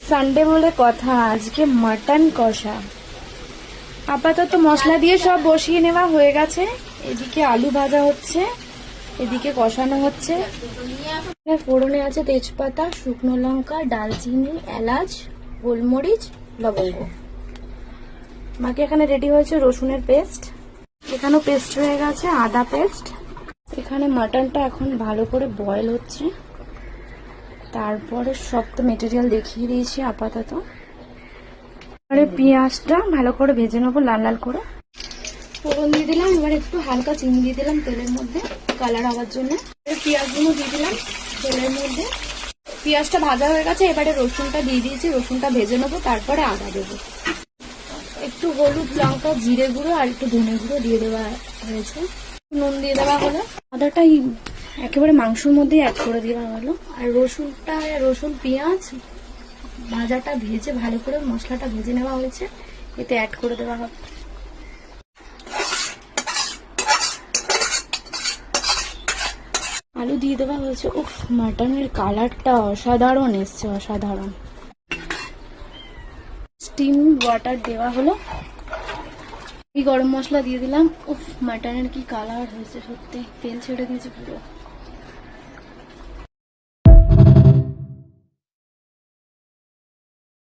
Sunday বলে কথা, আজকে মাটন কষা। আপাতত মশলা দিয়ে সব বসিয়ে নেওয়া হয়ে গেছে। এদিকে আলু ভাজা হচ্ছে, এদিকে কষানো হচ্ছে। ফোড়নে আছে তেজপাতা, শুকনো লঙ্কা, দারচিনি, এলাচ, গোলমরিচ, লবঙ্গ। বাকি এখানে রেডি হয়েছে রসুনের পেস্ট, এখানেও পেস্ট হয়ে গেছে আদা পেস্ট। এখানে মাটনটা এখন ভালো করে বয়েল হচ্ছে, তারপরে সব তো মেটেরিয়াল দেখিয়ে দিয়েছি আপাতত। এবারে পেঁয়াজটা ভালো করে ভেজে নেবো লাল লাল করে। ফোড়ন দিয়ে দিলাম, এবার একটু হালকা চিনি দিয়ে দিলাম তেলের মধ্যে কালার হওয়ার জন্য। পেঁয়াজগুলো দিয়ে দিলাম তেলের মধ্যে। পেঁয়াজটা ভাজা হয়ে গেছে, এবারে রসুনটা দিয়ে দিয়েছি, রসুনটা ভেজে নেবো, তারপরে আদা দেবো। একটু হলুদ, লঙ্কা, জিরে গুঁড়ো আর একটু ধনে গুঁড়ো দিয়ে দেওয়া হয়েছে। নুন দিয়ে দেওয়া হলো। আদাটা একেবারে মাংসের মধ্যেই অ্যাড করে দেওয়া হলো। আর রসুন পেঁয়াজ ভাজাটা ভেজে ভালো করে মশলাটা ভেজে নেওয়া হয়েছে, এতে অ্যাড করে দেওয়া হবে। আলু দিয়ে দেওয়া হয়েছে। উফ, মাটনের কালারটা অসাধারণ এসছে, অসাধারণ। স্টিম ওয়াটার দেওয়া হলো, এই গরম মশলা দিয়ে দিলাম। উফ, মাটনের কি কালার হয়েছে, সত্যি তেল ছেড়ে দিয়েছে পুরো।